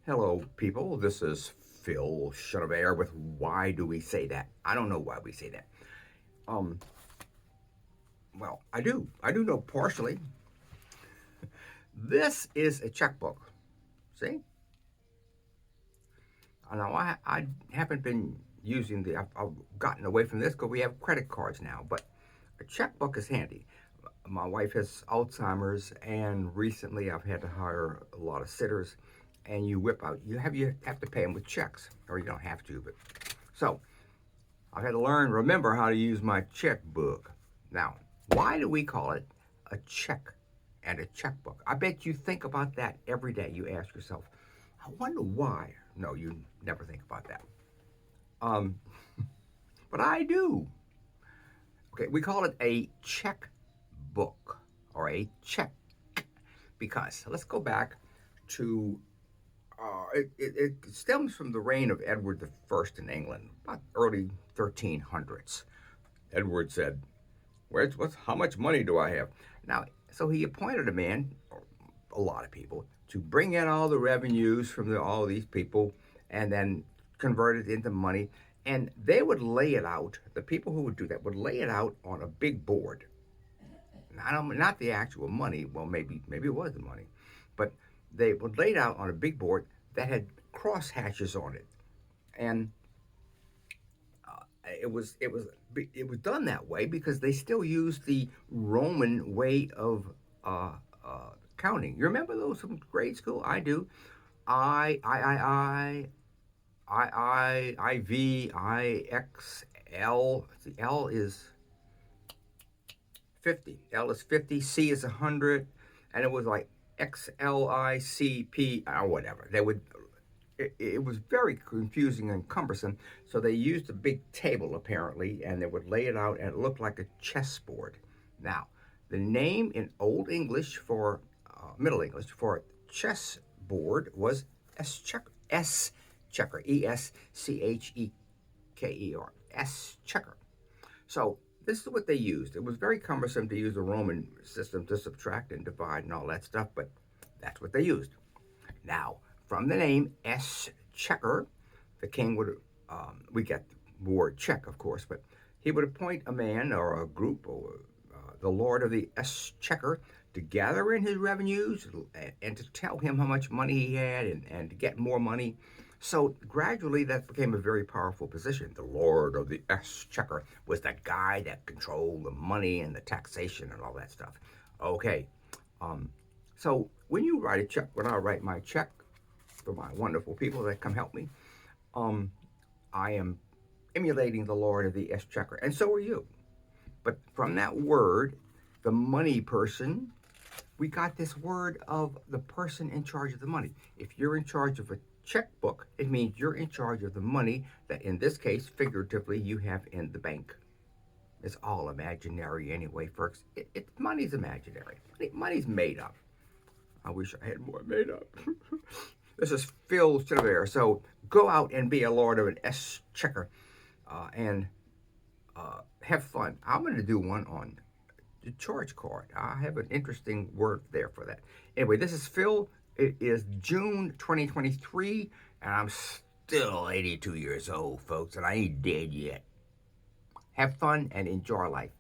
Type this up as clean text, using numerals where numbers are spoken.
Hello, people. This is Phil Shutterbear with Why Do We Say That? I don't know why we say that. Um, well, I do. I do know partially. This is a checkbook. See? Now, I haven't been using I've gotten away from this because we have credit cards now, but a checkbook is handy. My wife has Alzheimer's, and recently I've had to hire a lot of sitters, and you have to pay them with checks, or you don't have to, but so I've had to remember how to use my checkbook. Now, why do we call it a check and a checkbook? I bet you think about that every day. You ask yourself, I wonder why. No, you never think about that. Um, but I do. Okay, we call it a checkbook or a check because let's go back to it stems from the reign of Edward the First in England, about early 1300s. Edward said, how much money do I have? Now, so he appointed a man, or a lot of people, to bring in all the revenues from all these people and then convert it into money. And they would lay it out, the people who would do that would lay it out on a big board. Not the actual money, well, maybe it was the money, but they would lay it out on a big board that had cross hatches on it. And it was done that way because they still used the Roman way of uh, counting. You remember those from grade school? I do. I, I, X, L. The L is 50. L is 50. C is 100, and it was like X, L, I, C, P, or whatever. It was very confusing and cumbersome. So they used a big table apparently, and they would lay it out, and it looked like a chessboard. Now, the name in Old English for Middle English for chessboard was eschecker. Eschecker. Escheker. Eschecker. So this is what they used. It was very cumbersome to use the Roman system to subtract and divide and all that stuff, but that's what they used. Now, from the name Eschecker, the king would, we get the word check, of course, but he would appoint a man or a group or the lord of the Exchequer to gather in his revenues and to tell him how much money he had and to get more money. So gradually that became a very powerful position. The lord of the Exchequer was the guy that controlled the money and the taxation and all that stuff. Okay, so when you write a check, when I write my check for my wonderful people that come help me, I am emulating the lord of the Exchequer, and so are you. But from that word, the money person, we got this word of the person in charge of the money. If you're in charge of a checkbook, it means you're in charge of the money that, in this case, figuratively, you have in the bank. It's all imaginary anyway, folks. Money's imaginary. Money's made up. I wish I had more made up. This is Phil Silver. So go out and be a lord of an Exchequer and have fun. I'm going to do one on the charge card. I have an interesting word there for that. Anyway, this is Phil. It is June 2023, and I'm still 82 years old, folks, and I ain't dead yet. Have fun and enjoy life.